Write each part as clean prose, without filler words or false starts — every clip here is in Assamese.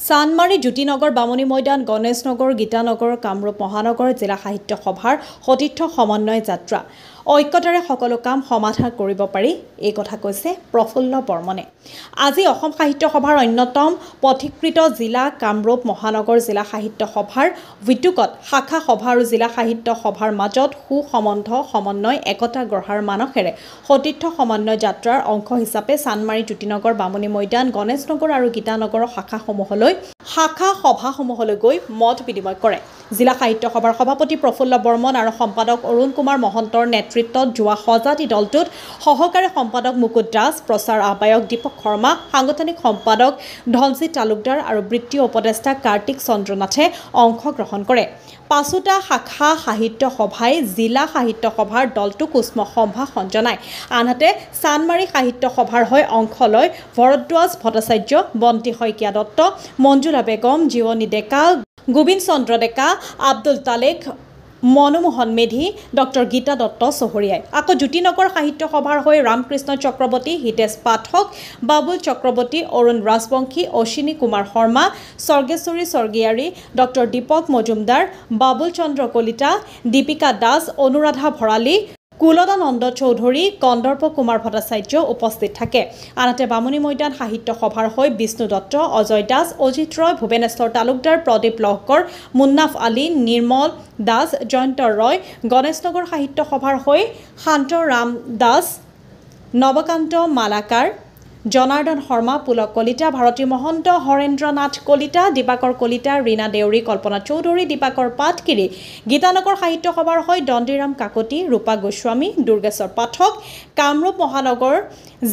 চানমাৰী জ্যোতিনগৰ বামুণী ময়দান গণেশনগৰ গীতানগৰ কামৰূপ মহানগৰ জিলা সাহিত্য সভাৰ সতীৰ্থ সমন্বয় যাত্ৰা ঐক্যতাৰে সকলো কাম সমাধান কৰিব পাৰি এই কথা কৈছে প্ৰফুল্ল বৰ্মনে। আজি অসম সাহিত্য সভাৰ অন্যতম পথিকৃত জিলা কামৰূপ মহানগৰ জিলা সাহিত্য সভাৰ বিতুকত শাখা সভা আৰু জিলা সাহিত্য সভাৰ মাজত সুসম্বন্ধ সমন্বয় একতা গঢ়াৰ মানসেৰে সতীৰ্থ সমন্বয় যাত্ৰাৰ অংশ হিচাপে চানমাৰী জ্যোতিনগৰ বামুণী ময়দান গণেশনগৰ আৰু গীতানগৰৰ শাখা সভাসমূহলৈ গৈ মত বিনিময় কৰে। জিলা সাহিত্য সভাৰ সভাপতি প্ৰফুল্ল বৰ্মন আৰু সম্পাদক অৰুণ কুমাৰ মহন্তৰ নেতৃত্বত যোৱা সজাতি দলটোত সহকাৰী সম্পাদক মুকুট দাস, প্ৰচাৰ আহ্বায়ক দীপক শৰ্মা, সাংগঠনিক সম্পাদক ধনজিৎ তালুকদাৰ আৰু বৃত্তীয় উপদেষ্টা কাৰ্তিক চন্দ্ৰনাথে অংশগ্ৰহণ কৰে। পাঁচোটা শাখা সাহিত্য সভাই জিলা সাহিত্য সভাৰ দলটোক উষ্ম সম্ভাষণ জনায়। আনহাতে চানমাৰী সাহিত্য সভাৰ হৈ অংশ লয় ভৰদ্বাজ ভট্টাচাৰ্য, বন্তি শইকীয়া দত্ত, মঞ্জুলা বেগম, জীৱনী ডেকা, গোবিন্দ চন্দ্ৰ ডেকা, আব্দুল তালেক, মনোমোহন মেধি, ডক্টৰ গীতা দত্ত চহৰীয়াই। আকৌ জ্যোতিনগৰ সাহিত্য সভাৰ হৈ ৰামকৃষ্ণ চক্ৰৱৰ্তী, হিতেশ পাঠক, বাবুল চক্ৰৱৰ্তী, অৰুণ ৰাজবংশী, অশ্বিনী কুমাৰ শৰ্মা, স্বৰ্গেশ্বৰী স্বৰ্গীয়াৰী, ডক্টৰ দীপক মজুমদাৰ, বাবুল চন্দ্ৰ কলিতা, দীপিকা দাস, অনুৰাধা ভৰালী, কুলদানন্দ চৌধুৰী, কন্দৰ্প কুমাৰ ভট্টাচাৰ্য উপস্থিত থাকে। আনহাতে বামুণী ময়দান সাহিত্য সভাৰ হৈ বিষ্ণু দত্ত, অজয় দাস, অজিত ৰয়, ভুৱনেশ্বৰ তালুকদাৰ, প্ৰদীপ লহকৰ, মুন্নাফ আলী, নিৰ্মল দাস, জয়ন্ত ৰয়, গণেশনগৰ সাহিত্য সভাৰ হৈ শান্ত ৰাম দাস, নৱকান্ত মালাকাৰ, জনাৰ্দন শৰ্মা, পুলক কলিতা, ভাৰতী মহন্ত, হৰেন্দ্ৰ নাথ কলিতা, দিবাকৰ কলিতা, ৰীণা দেউৰী, কল্পনা চৌধুৰী, দিবাকৰ পাটকিৰি, গীতানগৰ সাহিত্য সভাৰ হৈ দণ্ডিৰাম কাকতি, ৰূপা গোস্বামী, দুৰ্গেশ্বৰ পাঠক, কামৰূপ মহানগৰ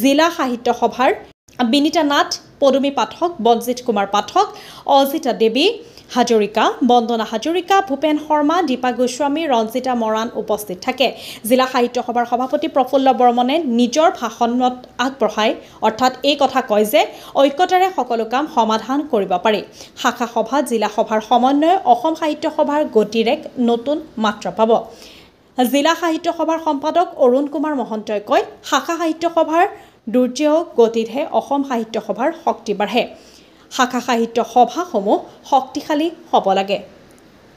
জিলা সাহিত্য সভাৰ বিনীতা নাথ, পদুমী পাঠক, বনজিৎ কুমাৰ পাঠক, অজিতা দেৱী হাজৰিকা, বন্দনা হাজৰিকা, ভূপেন শৰ্মা, দীপা গোস্বামী, ৰঞ্জিতা মৰাণ উপস্থিত থাকে। জিলা সাহিত্য সভাৰ সভাপতি প্ৰফুল্ল বৰ্মনে নিজৰ ভাষণত আগবঢ়াই অৰ্থাৎ এই কথা কয় যে ঐক্যতাৰে সকলো কাম সমাধান কৰিব পাৰি। শাখা সভা জিলা সভাৰ সমন্বয়ে অসম সাহিত্য সভাৰ গতিৰ এক নতুন মাত্ৰা পাব। জিলা সাহিত্য সভাৰ সম্পাদক অৰুণ কুমাৰ মহন্তই কয়, শাখা সাহিত্য সভাৰ দুৰ্যোগ গতিতহে অসম সাহিত্য সভাৰ শক্তি বাঢ়ে। শাখা সাহিত্য সভাসমূহ শক্তিশালী হ'ব লাগে।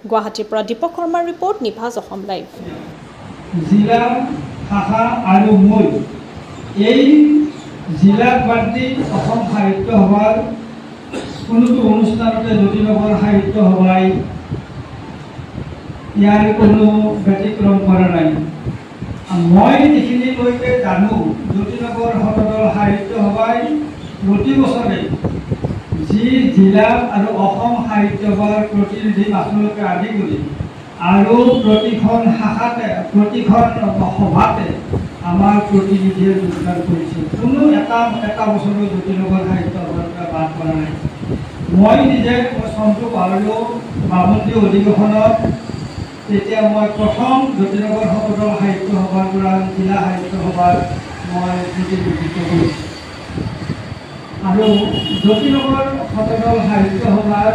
গুৱাহাটীৰ পৰা দীপক শৰ্মাৰ ৰিপৰ্ট, নিভাজ অসম লাইভ। জিলা শাখা আৰু মূল এই জিলাক বাদ দি অসম সাহিত্য সভাৰ কোনোটো অনুষ্ঠানতে জ্যোতিনগৰ সাহিত্য সভাই ইয়াৰ কোনো ব্যতিক্ৰম কৰা নাই। মই যিখিনিলৈকে জানো জ্যোতিনগৰ সদৰ সাহিত্য সভাই প্ৰতি বছৰে যি জিলা আৰু অসম সাহিত্য সভাৰ প্ৰতিনিধি মাছলৈকে আদি কৰি আৰু প্ৰতিখন শাখাতে প্ৰতিখন সভাতে আমাৰ প্ৰতিনিধিয়ে যোগদান কৰিছে। কোনো এটা বছৰো জ্যোতিনগৰ সাহিত্য সভাৰ বাদ কৰা নাই। মই নিজে চনটো পাহৰিলোঁ বামুণী অধিৱেশনত, তেতিয়া মই প্ৰথম জ্যোতিনগৰ সদৰ সাহিত্য সভাৰ পৰা জিলা সাহিত্য সভাৰ মই প্ৰতিনিধিত্ব কৰিছোঁ। আৰু জ্যোতিনগৰ সদৰ সাহিত্য সভাৰ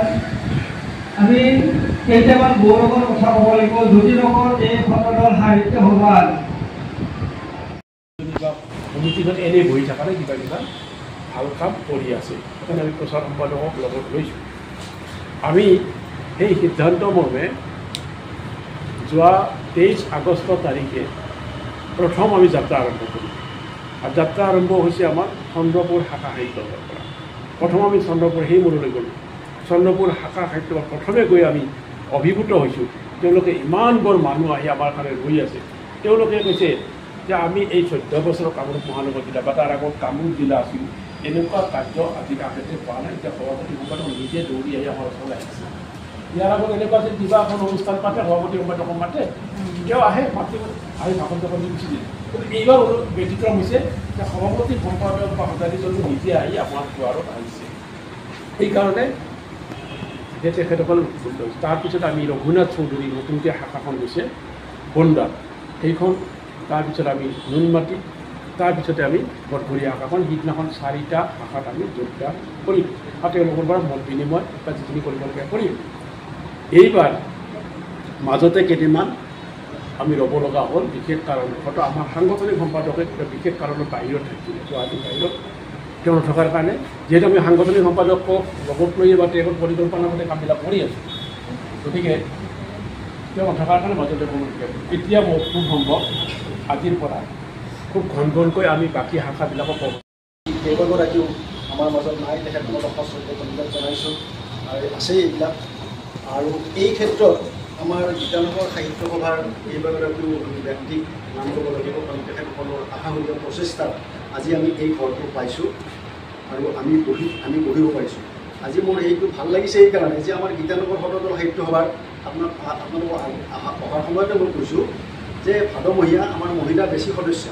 আমি কেইটামান গৌৰৱৰ কথা ক'ব লাগিব। জ্যোতিনগৰ এই সদৰ সাহিত্য সভাৰ সমিতিখন এনেই বহি থকা নাই, কিবা ভাল কাম কৰি আছে। সেইকাৰণে আমি প্ৰচাৰ সম্পাদকক লগত লৈছোঁ। আমি সেই সিদ্ধান্ত মৰ্মে যোৱা 23 আগষ্ট তাৰিখে প্ৰথম আমি যাত্ৰা আৰম্ভ কৰিলোঁ। আৰু যাত্ৰা আৰম্ভ হৈছে আমাৰ চন্দ্ৰপুৰ শাখা সাহিত্যৰ পৰা। প্ৰথম আমি চন্দ্ৰপুৰ সেই মূললৈ গ'লোঁ। চন্দ্ৰপুৰ শাখা সাহিত্য প্ৰথমে গৈ আমি অভিভূত হৈছোঁ। তেওঁলোকে ইমানবোৰ মানুহ আহি আমাৰ কাৰণে ৰৈ আছে। তেওঁলোকে কৈছে যে আমি এই 14 বছৰৰ কামৰূপ মহানগৰ জিলা বা তাৰ আগত কামৰূপ জিলা আছিল, এনেকুৱা কাৰ্য আজি আগতে পোৱা নাই। এতিয়া সভাপতি সম্পাদক নিজে দৌৰি আহি আমাৰ ওচৰলৈ আহিছে। ইয়াৰ আগত এনেকুৱা আছিল কিবা এখন অনুষ্ঠান পাতে, সভাপতি সম্পাদক মাতে, তেওঁ আহে মাতিব, আহি ভাষণ চাষণ দি গুচি দিয়ে। কিন্তু এইবাৰ ব্যতিক্ৰম হৈছে যে সভাপতি সম্পাদক বা সদাধিজনে নিজে আহি আমাৰ দুৱাৰত আহিছে। সেইকাৰণে তেখেতসকল তাৰপিছত আমি ৰঘুনাথ চৌধুৰী নতুনকৈ শাখাখন গৈছে বনগাঁও, সেইখন তাৰপিছত আমি নুনমাটি, তাৰপিছতে আমি বৰঘৰীয়া শাখাখন, সিদিনাখন 4টা শাখাত আমি যোগদান কৰিলোঁ আৰু তেওঁলোকৰ পৰা মত বিনিময় বা যিখিনি কৰিবলগীয়া কৰিম। এইবাৰ মাজতে কেইদিনমান আমি ৰ'ব লগা হ'ল বিশেষ কাৰণ, হয়তো আমাৰ সাংগঠনিক সম্পাদকে বিশেষ কাৰণত বাহিৰত থাকিছিলে, গুৱাহাটীৰ বাহিৰত। তেওঁ নথকাৰ কাৰণে যিহেতু আমি সাংগঠনিক সম্পাদকক লগত লৈ বা তেওঁৰ পৰিকল্পনা মতে কামবিলাক কৰি আছোঁ গতিকে তেওঁ নথকাৰ কাৰণে মাজতে কোনো এতিয়া খুব সম্ভৱ আজিৰ পৰা খুব ঘন ঘনকৈ আমি বাকী শাখাবিলাকক ক'ব কেইবাগৰাকীও আমাৰ মাজত নাই তেখেতসকলক সশ্ৰদ্ধ ধন্যবাদ জনাইছোঁ আৰু আছেই এইবিলাক আৰু এই ক্ষেত্ৰত আমাৰ গীতানগৰ সাহিত্য সভাৰ কেইবাগৰাকীও ব্যক্তিক নাম ল'ব লাগিব কাৰণ তেখেতসকলৰ আশাহীন প্ৰচেষ্টাত আজি আমি এই ঘৰটো পাইছোঁ আৰু আমি বহিব পাৰিছোঁ আজি মোৰ এইটো ভাল লাগিছে এইকাৰণে যে আমাৰ গীতানগৰ সদৰ সাহিত্য সভাৰ আপোনালোকৰ অহাৰ সময়তে মই কৈছোঁ যে ভাদমহীয়া আমাৰ মহিলা বেছি সদস্য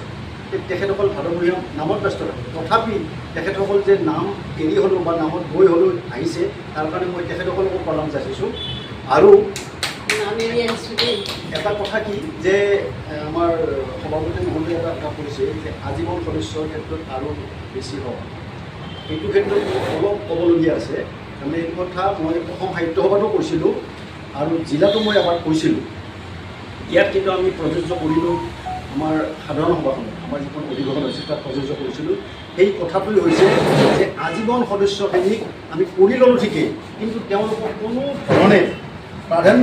তেখেতসকল ভাদমহীয়া নামত ব্যস্ত থাকে তথাপি তেখেতসকল যে নাম এৰি হ'লেও বা নামত গৈ হ'লেও আহিছে তাৰ কাৰণে মই তেখেতসকলকো প্ৰণাম যাচিছোঁ আৰু এটা কথা কি যে আমাৰ সভাপতি মহোদয়ে এটা কথা কৈছে যে আজীৱন সদস্যৰ ক্ষেত্ৰত আৰু বেছি হওক এইটো ক্ষেত্ৰত অলপ ক'বলগীয়া আছে মানে এই কথা মই অসম সাহিত্য সভাতো কৈছিলোঁ আৰু জিলাতো মই এবাৰ কৈছিলোঁ ইয়াত কিন্তু আমি প্ৰযোজ্য কৰিলোঁ আমাৰ সাধাৰণ সভাখনত আমাৰ যিখন অধিৱেশন হৈছিল তাত প্ৰযোজ্য কৰিছিলোঁ সেই কথাটোৱে হৈছে যে আজীৱন সদস্যখিনিক আমি কৰি ল'লোঁ ঠিকেই কিন্তু তেওঁলোকক কোনো ধৰণে প্ৰাধান্য